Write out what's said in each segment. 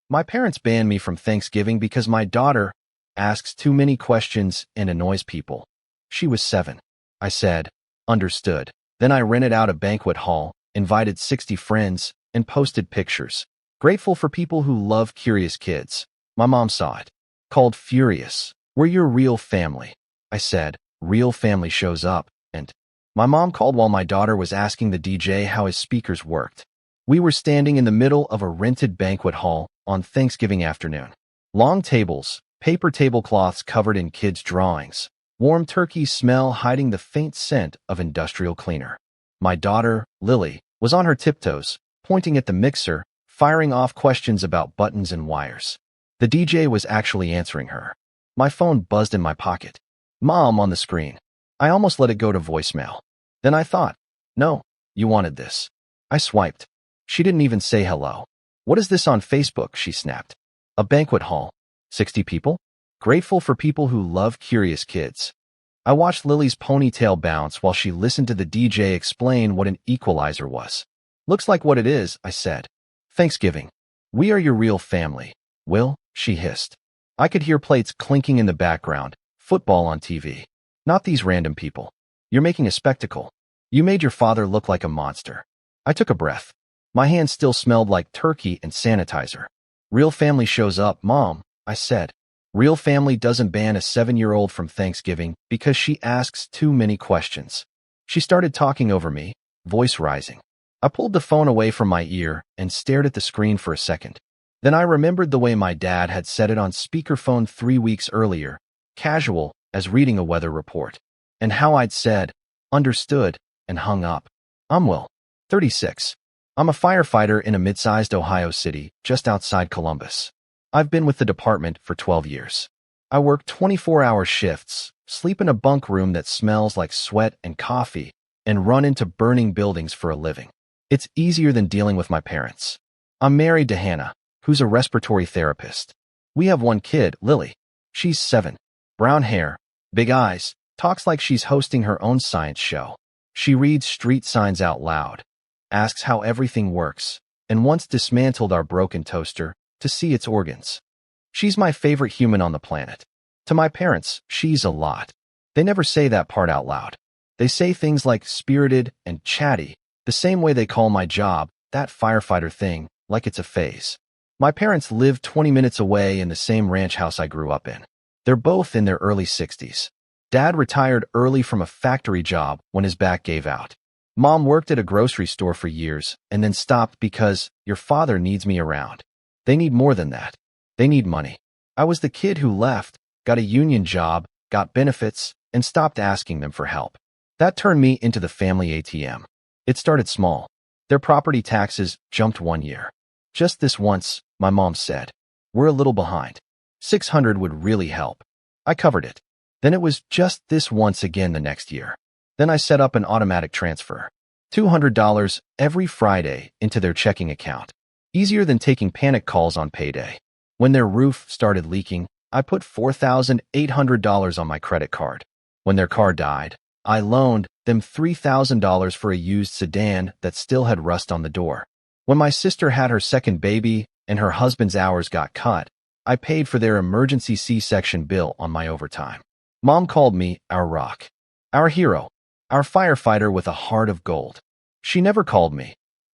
My parents banned me from Thanksgiving because my daughter asks too many questions and annoys people. She was 7. I said, understood. Then I rented out a banquet hall, invited 60 friends, and posted pictures. Grateful for people who love curious kids. My mom saw it. Called furious. We're your real family. I said, real family shows up, and my mom called while my daughter was asking the DJ how his speakers worked. We were standing in the middle of a rented banquet hall on Thanksgiving afternoon. Long tables, paper tablecloths covered in kids' drawings, warm turkey smell hiding the faint scent of industrial cleaner. My daughter, Lily, was on her tiptoes, pointing at the mixer, firing off questions about buttons and wires. The DJ was actually answering her. My phone buzzed in my pocket. Mom on the screen. I almost let it go to voicemail. Then I thought, no, you wanted this. I swiped. She didn't even say hello. What is this on Facebook? She snapped. A banquet hall. 60 people? Grateful for people who love curious kids. I watched Lily's ponytail bounce while she listened to the DJ explain what an equalizer was. Looks like what it is, I said. Thanksgiving. We are your real family. Will, she hissed. I could hear plates clinking in the background, football on TV. Not these random people. You're making a spectacle. You made your father look like a monster. I took a breath. My hands still smelled like turkey and sanitizer. Real family shows up, Mom, I said. Real family doesn't ban a 7-year-old from Thanksgiving because she asks too many questions. She started talking over me, voice rising. I pulled the phone away from my ear and stared at the screen for a second. Then I remembered the way my dad had said it on speakerphone 3 weeks earlier, casual as reading a weather report, and how I'd said, understood, and hung up. I'm Will, 36. I'm a firefighter in a mid-sized Ohio city just outside Columbus. I've been with the department for 12 years. I work 24-hour shifts, sleep in a bunk room that smells like sweat and coffee, and run into burning buildings for a living. It's easier than dealing with my parents. I'm married to Hannah, who's a respiratory therapist. We have one kid, Lily. She's 7. Brown hair, big eyes, talks like she's hosting her own science show. She reads street signs out loud, asks how everything works, and once dismantled our broken toaster to see its organs. She's my favorite human on the planet. To my parents, she's a lot. They never say that part out loud. They say things like spirited and chatty, the same way they call my job, that firefighter thing, like it's a phase. My parents live 20 minutes away in the same ranch house I grew up in. They're both in their early 60s. Dad retired early from a factory job when his back gave out. Mom worked at a grocery store for years and then stopped because your father needs me around. They need more than that. They need money. I was the kid who left, got a union job, got benefits, and stopped asking them for help. That turned me into the family ATM. It started small. Their property taxes jumped 1 year. Just this once, my mom said, we're a little behind. 600 would really help. I covered it. Then it was just this once again the next year. Then I set up an automatic transfer. $200 every Friday into their checking account. Easier than taking panic calls on payday. When their roof started leaking, I put $4,800 on my credit card. When their car died, I loaned them $3,000 for a used sedan that still had rust on the door. When my sister had her second baby and her husband's hours got cut, I paid for their emergency C-section bill on my overtime. Mom called me our rock, our hero, our firefighter with a heart of gold. She never called me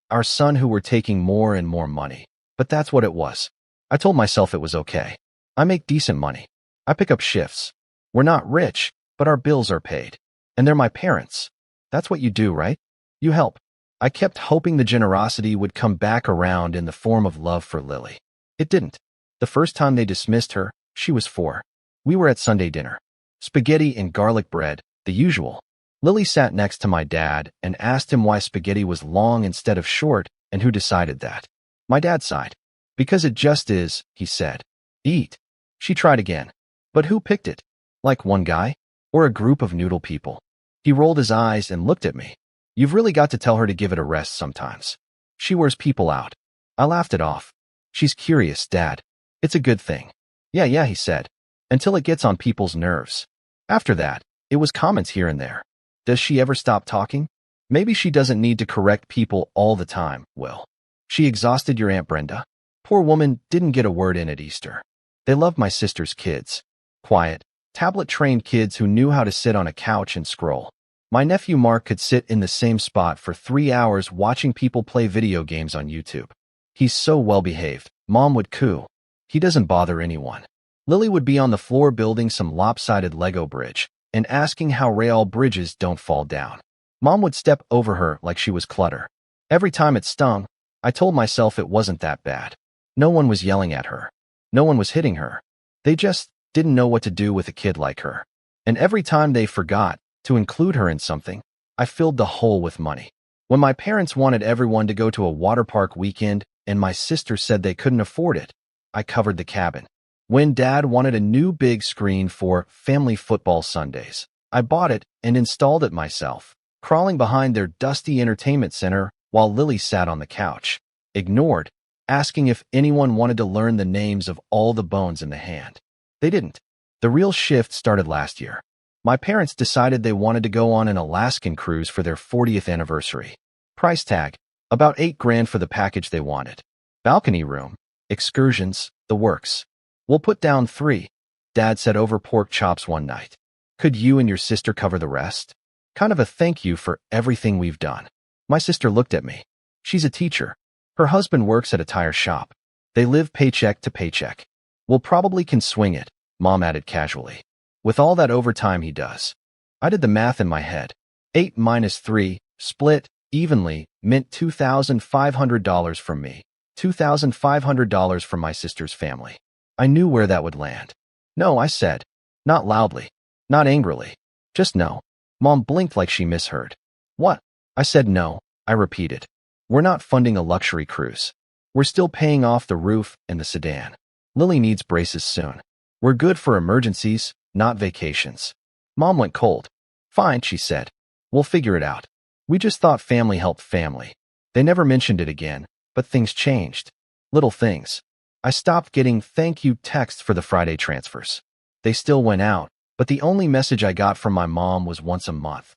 our son who were taking more and more money, but that's what it was. I told myself it was okay. I make decent money. I pick up shifts. We're not rich, but our bills are paid. And they're my parents. That's what you do, right? You help. I kept hoping the generosity would come back around in the form of love for Lily. It didn't. The first time they dismissed her, she was 4. We were at Sunday dinner. Spaghetti and garlic bread, the usual. Lily sat next to my dad and asked him why spaghetti was long instead of short and who decided that. My dad sighed. Because it just is, he said. Eat. She tried again. But who picked it? Like one guy? Or a group of noodle people? He rolled his eyes and looked at me. You've really got to tell her to give it a rest sometimes. She wears people out. I laughed it off. She's curious, Dad. It's a good thing. Yeah, he said. Until it gets on people's nerves. After that, it was comments here and there. Does she ever stop talking? Maybe she doesn't need to correct people all the time, Will. She exhausted your Aunt Brenda? Poor woman didn't get a word in at Easter. They loved my sister's kids. Quiet, tablet-trained kids who knew how to sit on a couch and scroll. My nephew Mark could sit in the same spot for 3 hours watching people play video games on YouTube. He's so well-behaved, Mom would coo. He doesn't bother anyone. Lily would be on the floor building some lopsided Lego bridge and asking how rail bridges don't fall down. Mom would step over her like she was clutter. Every time it stung, I told myself it wasn't that bad. No one was yelling at her. No one was hitting her. They just didn't know what to do with a kid like her. And every time they forgot to include her in something, I filled the hole with money. When my parents wanted everyone to go to a water park weekend and my sister said they couldn't afford it, I covered the cabin. When Dad wanted a new big screen for family football Sundays, I bought it and installed it myself, crawling behind their dusty entertainment center while Lily sat on the couch, ignored, asking if anyone wanted to learn the names of all the bones in the hand. They didn't. The real shift started last year. My parents decided they wanted to go on an Alaskan cruise for their 40th anniversary. Price tag, about $8,000 for the package they wanted. Balcony room, excursions, the works. We'll put down 3, Dad said over pork chops one night. Could you and your sister cover the rest? Kind of a thank you for everything we've done. My sister looked at me. She's a teacher. Her husband works at a tire shop. They live paycheck to paycheck. We'll probably can swing it, Mom added casually. With all that overtime he does. I did the math in my head. 8 minus 3, split, evenly, meant $2,500 from me. $2,500 from my sister's family. I knew where that would land. No, I said. Not loudly. Not angrily. Just no. Mom blinked like she misheard. What? I said no. I repeated. We're not funding a luxury cruise. We're still paying off the roof and the sedan. Lily needs braces soon. We're good for emergencies, not vacations. Mom went cold. Fine, she said. We'll figure it out. We just thought family helped family. They never mentioned it again, but things changed. Little things. I stopped getting thank you texts for the Friday transfers. They still went out, but the only message I got from my mom was once a month.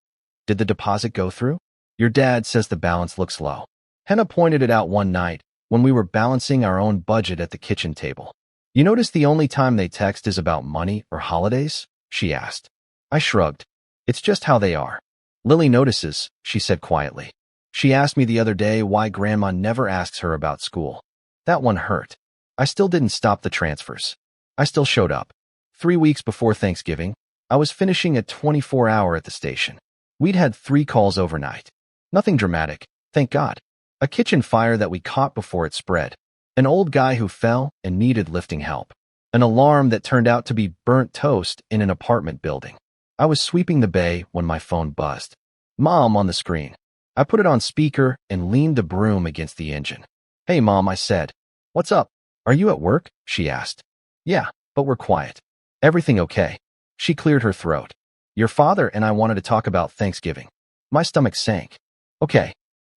Did the deposit go through? Your dad says the balance looks low. Henna pointed it out one night when we were balancing our own budget at the kitchen table. You notice the only time they text is about money or holidays? She asked. I shrugged. It's just how they are. Lily notices, she said quietly. She asked me the other day why Grandma never asks her about school. That one hurt. I still didn't stop the transfers. I still showed up. 3 weeks before Thanksgiving, I was finishing a 24-hour at the station. We'd had 3 calls overnight. Nothing dramatic, thank God. A kitchen fire that we caught before it spread. An old guy who fell and needed lifting help. An alarm that turned out to be burnt toast in an apartment building. I was sweeping the bay when my phone buzzed. Mom on the screen. I put it on speaker and leaned the broom against the engine. Hey, Mom, I said. What's up? Are you at work? She asked. Yeah, but we're quiet. Everything okay? She cleared her throat. Your father and I wanted to talk about Thanksgiving. My stomach sank. Okay.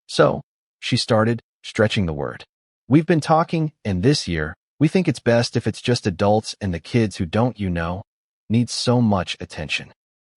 So, she started, stretching the word. We've been talking, and this year, we think it's best if it's just adults and the kids who don't, need so much attention.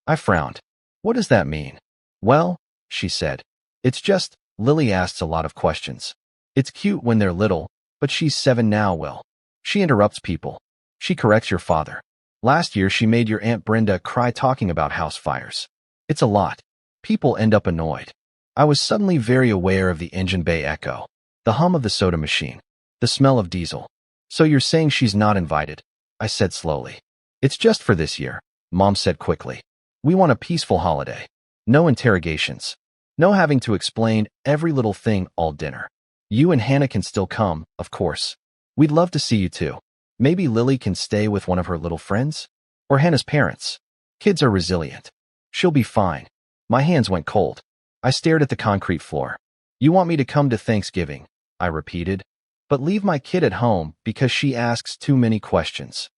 I frowned. What does that mean? Well, she said. It's just, Lily asks a lot of questions. It's cute when they're little, but she's 7 now, Will. She interrupts people. She corrects your father. Last year, she made your Aunt Brenda cry talking about house fires. It's a lot. People end up annoyed. I was suddenly very aware of the engine bay echo, the hum of the soda machine, the smell of diesel. So you're saying she's not invited? I said slowly. It's just for this year, Mom said quickly. We want a peaceful holiday. No interrogations. No having to explain every little thing all dinner. You and Hannah can still come, of course. We'd love to see you too. Maybe Lily can stay with one of her little friends? Or Hannah's parents. Kids are resilient. She'll be fine. My hands went cold. I stared at the concrete floor. You want me to come to Thanksgiving? I repeated. But leave my kid at home because she asks too many questions.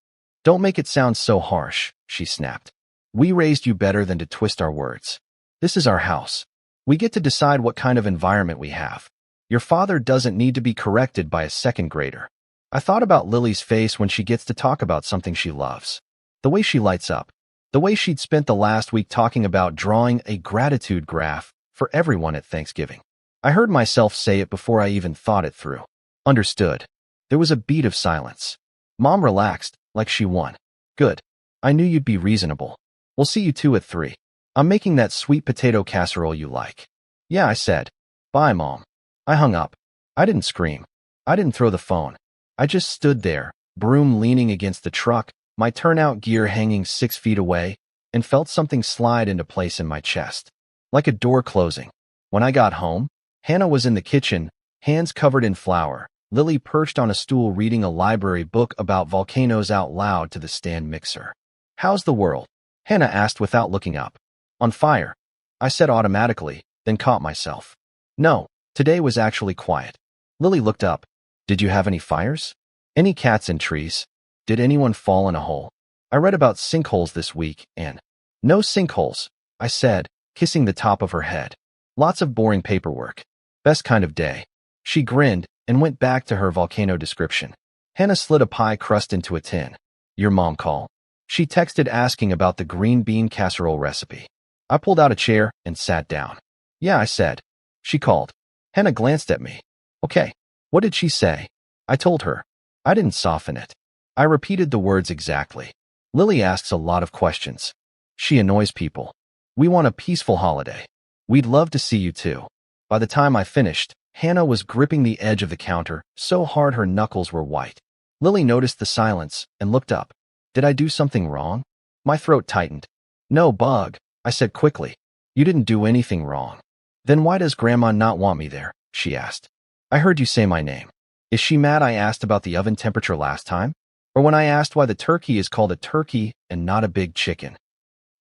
Don't make it sound so harsh, she snapped. We raised you better than to twist our words. This is our house. We get to decide what kind of environment we have. Your father doesn't need to be corrected by a second grader. I thought about Lily's face when she gets to talk about something she loves. The way she lights up. The way she'd spent the last week talking about drawing a gratitude graph for everyone at Thanksgiving. I heard myself say it before I even thought it through. Understood. There was a beat of silence. Mom relaxed, like she won. Good. I knew you'd be reasonable. We'll see you two at 3. I'm making that sweet potato casserole you like. Yeah, I said. Bye, Mom. I hung up. I didn't scream. I didn't throw the phone. I just stood there, broom leaning against the truck, my turnout gear hanging 6 feet away, and felt something slide into place in my chest. Like a door closing. When I got home, Hannah was in the kitchen, hands covered in flour, Lily perched on a stool reading a library book about volcanoes out loud to the stand mixer. How's the world? Hannah asked without looking up. On fire. I said automatically, then caught myself. No, today was actually quiet. Lily looked up. Did you have any fires? Any cats in trees? Did anyone fall in a hole? I read about sinkholes this week, and no sinkholes, I said, kissing the top of her head. Lots of boring paperwork. Best kind of day. She grinned and went back to her volcano description. Hannah slid a pie crust into a tin. Your mom called. She texted asking about the green bean casserole recipe. I pulled out a chair and sat down. Yeah, I said. She called. Hannah glanced at me. Okay. What did she say? I told her. I didn't soften it. I repeated the words exactly. Lily asks a lot of questions. She annoys people. We want a peaceful holiday. We'd love to see you too. By the time I finished, Hannah was gripping the edge of the counter so hard her knuckles were white. Lily noticed the silence and looked up. Did I do something wrong? My throat tightened. No, bug, I said quickly. You didn't do anything wrong. Then why does Grandma not want me there? She asked. I heard you say my name. Is she mad I asked about the oven temperature last time? Or when I asked why the turkey is called a turkey and not a big chicken?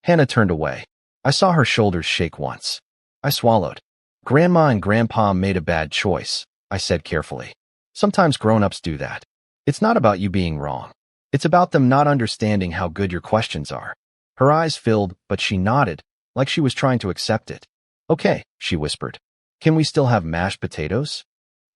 Hannah turned away. I saw her shoulders shake once. I swallowed. Grandma and Grandpa made a bad choice, I said carefully. Sometimes grown-ups do that. It's not about you being wrong. It's about them not understanding how good your questions are. Her eyes filled, but she nodded, like she was trying to accept it. Okay, she whispered. Can we still have mashed potatoes?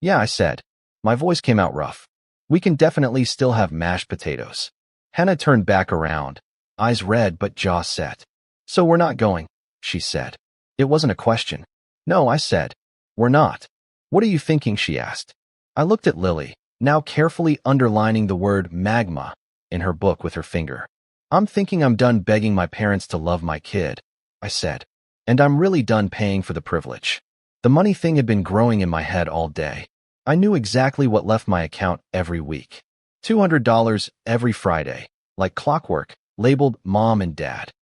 Yeah, I said. My voice came out rough. We can definitely still have mashed potatoes. Hannah turned back around, eyes red but jaw set. So we're not going, she said. It wasn't a question. No, I said. We're not. What are you thinking, she asked. I looked at Lily, now carefully underlining the word magma in her book with her finger. I'm thinking I'm done begging my parents to love my kid, I said. And I'm really done paying for the privilege. The money thing had been growing in my head all day. I knew exactly what left my account every week. $200 every Friday, like clockwork, labeled Mom and Dad.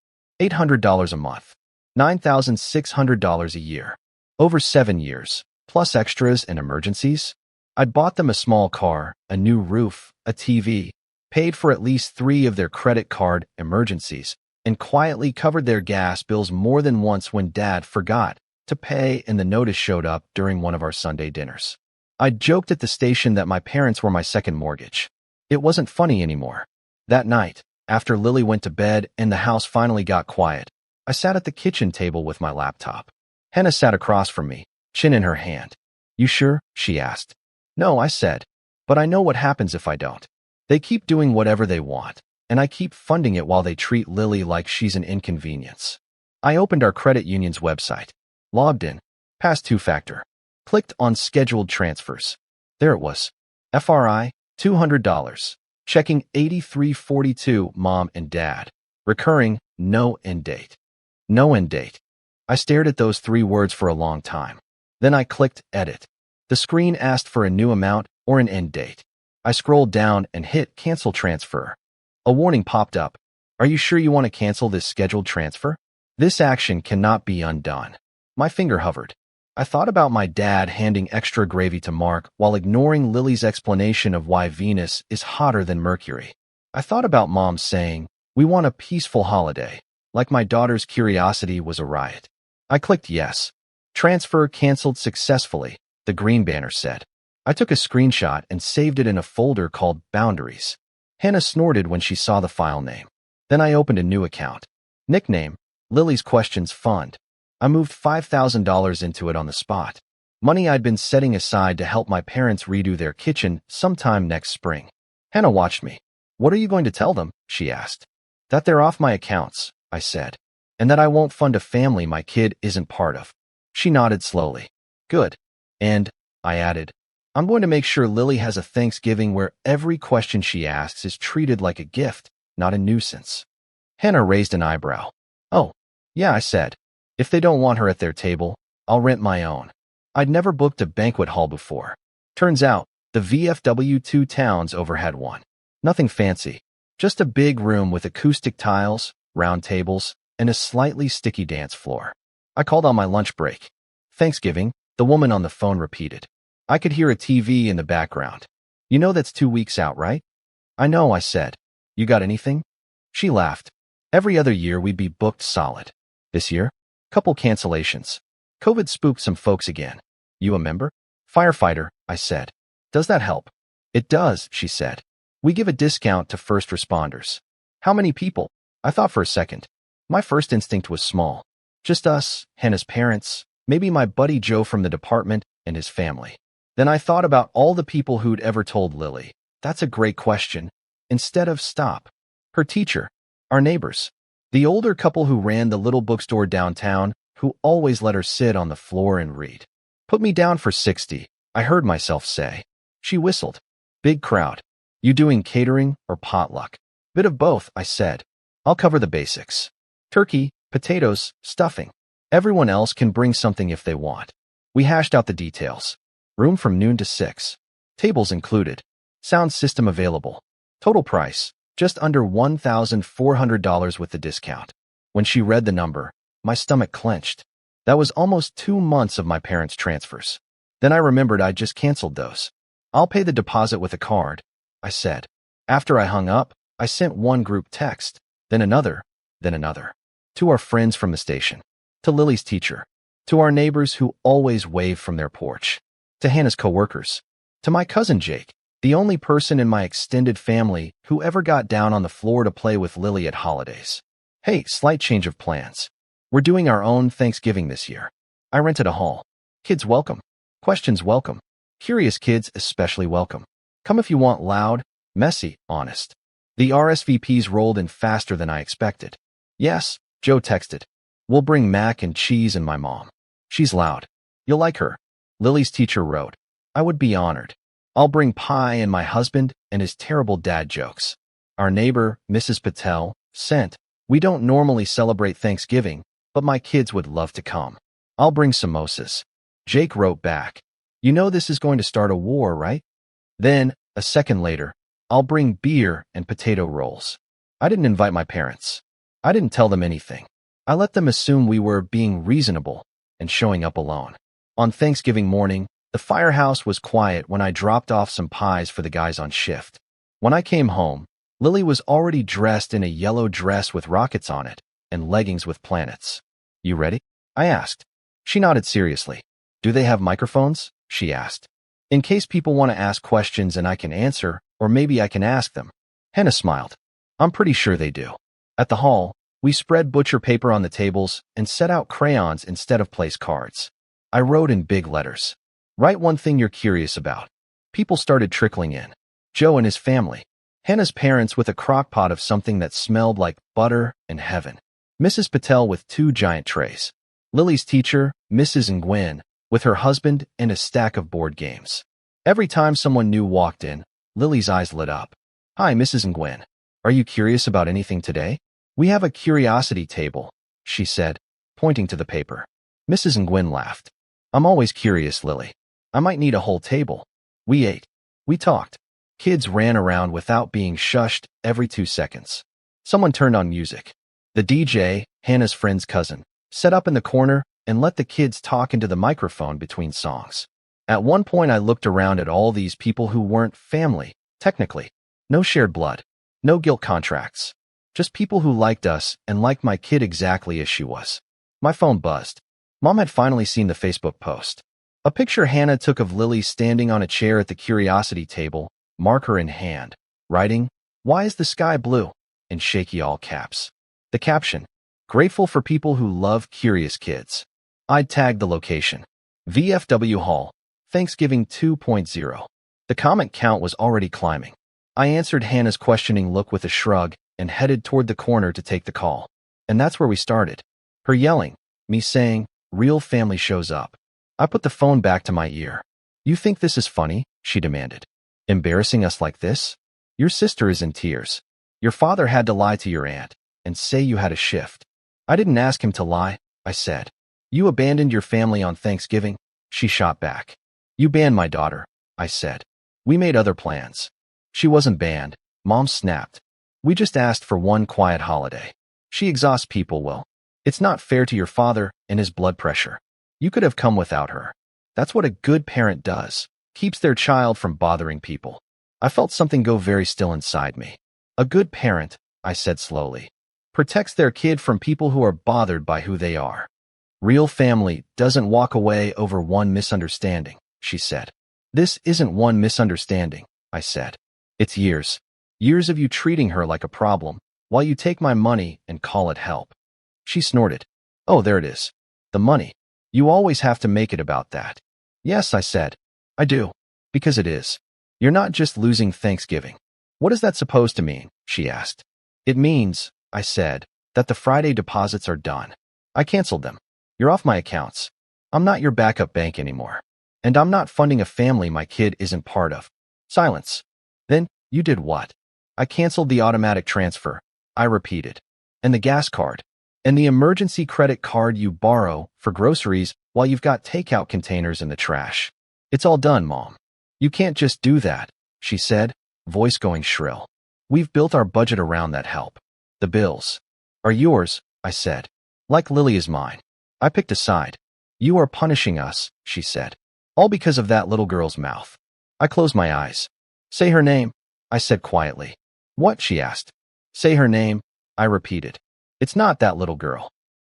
$800 a month. $9,600 a year. Over 7 years, plus extras and emergencies. I'd bought them a small car, a new roof, a TV, paid for at least 3 of their credit card emergencies, and quietly covered their gas bills more than once when Dad forgot to pay and the notice showed up during one of our Sunday dinners. I joked at the station that my parents were my second mortgage. It wasn't funny anymore. That night, after Lily went to bed and the house finally got quiet, I sat at the kitchen table with my laptop. Hannah sat across from me, chin in her hand. You sure? She asked. No, I said. But I know what happens if I don't. They keep doing whatever they want, and I keep funding it while they treat Lily like she's an inconvenience. I opened our credit union's website, logged in, past two-factor. Clicked on scheduled transfers. There it was. FRI, $200. Checking 8342, Mom and Dad. Recurring, no end date. No end date. I stared at those 3 words for a long time. Then I clicked edit. The screen asked for a new amount or an end date. I scrolled down and hit cancel transfer. A warning popped up. Are you sure you want to cancel this scheduled transfer? This action cannot be undone. My finger hovered. I thought about my dad handing extra gravy to Mark while ignoring Lily's explanation of why Venus is hotter than Mercury. I thought about Mom saying, we want a peaceful holiday, like my daughter's curiosity was a riot. I clicked yes. Transfer canceled successfully, the green banner said. I took a screenshot and saved it in a folder called Boundaries. Hannah snorted when she saw the file name. Then I opened a new account. Nickname, Lily's Questions Fund. I moved $5,000 into it on the spot. Money I'd been setting aside to help my parents redo their kitchen sometime next spring. Hannah watched me. What are you going to tell them? She asked. That they're off my accounts, I said. And that I won't fund a family my kid isn't part of. She nodded slowly. Good. And, I added, I'm going to make sure Lily has a Thanksgiving where every question she asks is treated like a gift, not a nuisance. Hannah raised an eyebrow. Oh, yeah, I said. If they don't want her at their table, I'll rent my own. I'd never booked a banquet hall before. Turns out, the VFW 2 towns over had one. Nothing fancy, just a big room with acoustic tiles, round tables, and a slightly sticky dance floor. I called on my lunch break. Thanksgiving, the woman on the phone repeated. I could hear a TV in the background. You know that's 2 weeks out, right? I know, I said. You got anything? She laughed. Every other year we'd be booked solid. This year, couple cancellations. COVID spooked some folks again. You a member? Firefighter, I said. Does that help? It does, she said. We give a discount to first responders. How many people? I thought for a second. My first instinct was small. Just us, Hannah's parents, maybe my buddy Joe from the department, and his family. Then I thought about all the people who'd ever told Lily. That's a great question. Instead of stop. Her teacher. Our neighbors. The older couple who ran the little bookstore downtown, who always let her sit on the floor and read. Put me down for 60, I heard myself say. She whistled. Big crowd. You doing catering or potluck? Bit of both, I said. I'll cover the basics. Turkey, potatoes, stuffing. Everyone else can bring something if they want. We hashed out the details. Room from noon to 6. Tables included. Sound system available. Total price, just under $1,400 with the discount. When she read the number, my stomach clenched. That was almost 2 months of my parents' transfers. Then I remembered I'd just canceled those. I'll pay the deposit with a card, I said. After I hung up, I sent one group text, then another, to our friends from the station, to Lily's teacher, to our neighbors who always wave from their porch, to Hannah's coworkers, to my cousin Jake, the only person in my extended family who ever got down on the floor to play with Lily at holidays. Hey, slight change of plans. We're doing our own Thanksgiving this year. I rented a hall. Kids welcome. Questions welcome. Curious kids especially welcome. Come if you want loud, messy, honest. The RSVPs rolled in faster than I expected. Yes, Joe texted. We'll bring mac and cheese and my mom. She's loud. You'll like her. Lily's teacher wrote. I would be honored. I'll bring pie and my husband and his terrible dad jokes. Our neighbor, Mrs. Patel, sent. We don't normally celebrate Thanksgiving, but my kids would love to come. I'll bring samosas. Jake wrote back. You know this is going to start a war, right? Then, a second later, I'll bring beer and potato rolls. I didn't invite my parents. I didn't tell them anything. I let them assume we were being reasonable and showing up alone. On Thanksgiving morning, the firehouse was quiet when I dropped off some pies for the guys on shift. When I came home, Lily was already dressed in a yellow dress with rockets on it and leggings with planets. You ready? I asked. She nodded seriously. Do they have microphones? She asked. In case people want to ask questions and I can answer, or maybe I can ask them. Hannah smiled. I'm pretty sure they do. At the hall, we spread butcher paper on the tables and set out crayons instead of place cards. I wrote in big letters. Write one thing you're curious about. People started trickling in. Joe and his family. Hannah's parents with a crock pot of something that smelled like butter and heaven. Mrs. Patel with 2 giant trays. Lily's teacher, Mrs. Nguyen, with her husband and a stack of board games. Every time someone new walked in, Lily's eyes lit up. Hi, Mrs. Nguyen. Are you curious about anything today? We have a curiosity table, she said, pointing to the paper. Mrs. Nguyen laughed. I'm always curious, Lily. I might need a whole table. We ate. We talked. Kids ran around without being shushed every 2 seconds. Someone turned on music. The DJ, Hannah's friend's cousin, sat up in the corner and let the kids talk into the microphone between songs. At one point I looked around at all these people who weren't family, technically. No shared blood. No guilt contracts. Just people who liked us and liked my kid exactly as she was. My phone buzzed. Mom had finally seen the Facebook post. A picture Hannah took of Lily standing on a chair at the curiosity table, marker in hand, writing, "Why is the sky blue?" in shaky all caps. The caption, "Grateful for people who love curious kids." I'd tagged the location. VFW Hall, Thanksgiving 2.0. The comment count was already climbing. I answered Hannah's questioning look with a shrug and headed toward the corner to take the call. And that's where we started. Her yelling, me saying, "Real family shows up." I put the phone back to my ear. You think this is funny? She demanded. Embarrassing us like this? Your sister is in tears. Your father had to lie to your aunt and say you had a shift. I didn't ask him to lie, I said. You abandoned your family on Thanksgiving? She shot back. You banned my daughter, I said. We made other plans. She wasn't banned, Mom snapped. We just asked for one quiet holiday. She exhausts people, Will. It's not fair to your father and his blood pressure. You could have come without her. That's what a good parent does. Keeps their child from bothering people. I felt something go very still inside me. A good parent, I said slowly, protects their kid from people who are bothered by who they are. Real family doesn't walk away over one misunderstanding, she said. This isn't one misunderstanding, I said. It's years. Years of you treating her like a problem, while you take my money and call it help. She snorted. Oh, there it is. The money. You always have to make it about that. Yes, I said. I do. Because it is. You're not just losing Thanksgiving. What is that supposed to mean? She asked. It means, I said, that the Friday deposits are done. I canceled them. You're off my accounts. I'm not your backup bank anymore. And I'm not funding a family my kid isn't part of. Silence. Then, you did what? I canceled the automatic transfer, I repeated. And the gas card. And the emergency credit card you borrow for groceries while you've got takeout containers in the trash. It's all done, Mom. You can't just do that, she said, voice going shrill. We've built our budget around that help. The bills are yours, I said. Like Lily is mine. I picked a side. You are punishing us, she said. All because of that little girl's mouth. I closed my eyes. Say her name, I said quietly. What? She asked. Say her name, I repeated. It's not that little girl.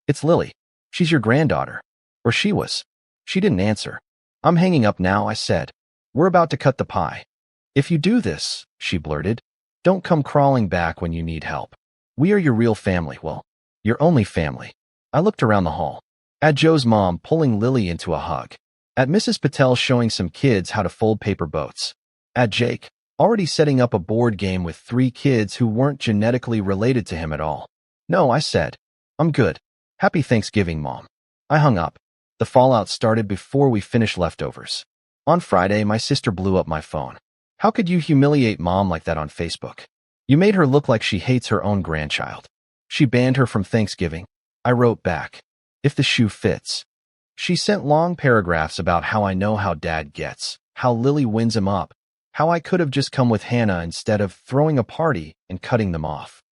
It's Lily. She's your granddaughter. Or she was. She didn't answer. I'm hanging up now, I said. We're about to cut the pie. If you do this, she blurted, don't come crawling back when you need help. We are your real family, Will. Your only family. I looked around the hall. At Joe's mom pulling Lily into a hug. At Mrs. Patel showing some kids how to fold paper boats. At Jake, already setting up a board game with 3 kids who weren't genetically related to him at all. No, I said. I'm good. Happy Thanksgiving, Mom. I hung up. The fallout started before we finished leftovers. On Friday, my sister blew up my phone. How could you humiliate Mom like that on Facebook? You made her look like she hates her own grandchild. She banned her from Thanksgiving. I wrote back. If the shoe fits. She sent long paragraphs about how I know how Dad gets, how Lily winds him up, how I could have just come with Hannah instead of throwing a party and cutting them off.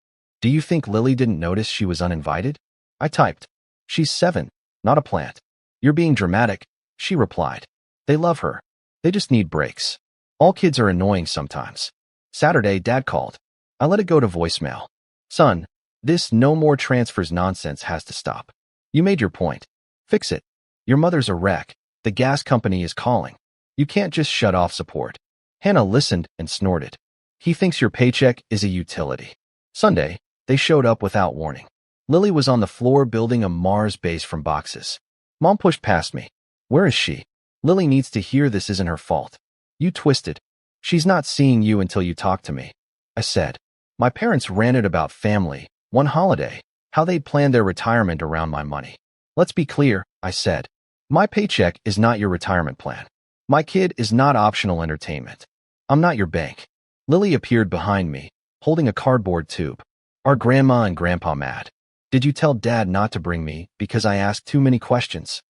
Do you think Lily didn't notice she was uninvited? I typed. She's 7, not a plant. You're being dramatic, she replied. They love her. They just need breaks. All kids are annoying sometimes. Saturday, Dad called. I let it go to voicemail. Son, this no more transfers nonsense has to stop. You made your point. Fix it. Your mother's a wreck. The gas company is calling. You can't just shut off support. Hannah listened and snorted. He thinks your paycheck is a utility. Sunday, they showed up without warning. Lily was on the floor building a Mars base from boxes. Mom pushed past me. Where is she? Lily needs to hear this isn't her fault. You twisted. She's not seeing you until you talk to me. I said. My parents ranted about family, one holiday, how they'd planned their retirement around my money. Let's be clear, I said. My paycheck is not your retirement plan. My kid is not optional entertainment. I'm not your bank. Lily appeared behind me, holding a cardboard tube. Are Grandma and Grandpa mad? Did you tell Dad not to bring me because I asked too many questions?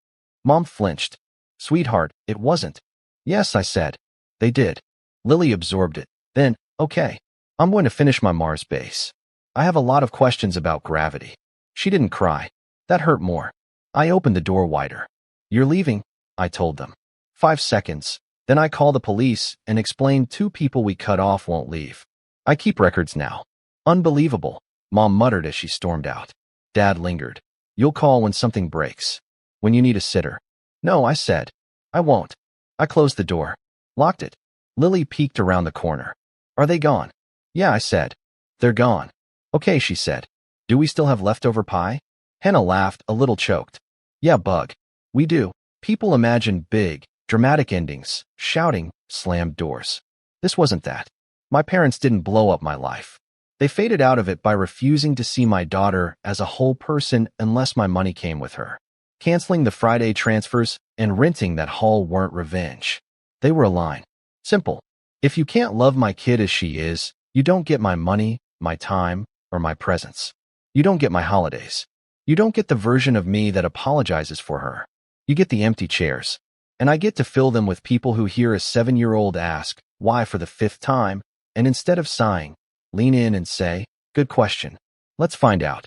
Mom flinched. Sweetheart, it wasn't. Yes, I said. They did. Lily absorbed it. Then, okay. I'm going to finish my Mars base. I have a lot of questions about gravity. She didn't cry. That hurt more. I opened the door wider. You're leaving, I told them. 5 seconds. Then I call the police and explain 2 people we cut off won't leave. I keep records now. Unbelievable, Mom muttered as she stormed out. Dad lingered. You'll call when something breaks. When you need a sitter. No, I said. I won't. I closed the door. Locked it. Lily peeked around the corner. Are they gone? Yeah, I said. They're gone. Okay, she said. Do we still have leftover pie? Hannah laughed, a little choked. Yeah, Bug. We do. People imagine big, dramatic endings, shouting, slammed doors. This wasn't that. My parents didn't blow up my life. They faded out of it by refusing to see my daughter as a whole person unless my money came with her. Canceling the Friday transfers and renting that hall weren't revenge. They were a line. Simple. If you can't love my kid as she is, you don't get my money, my time, or my presents. You don't get my holidays. You don't get the version of me that apologizes for her. You get the empty chairs. And I get to fill them with people who hear a 7-year-old ask, why for the 5th time, and instead of sighing, lean in and say, good question. Let's find out.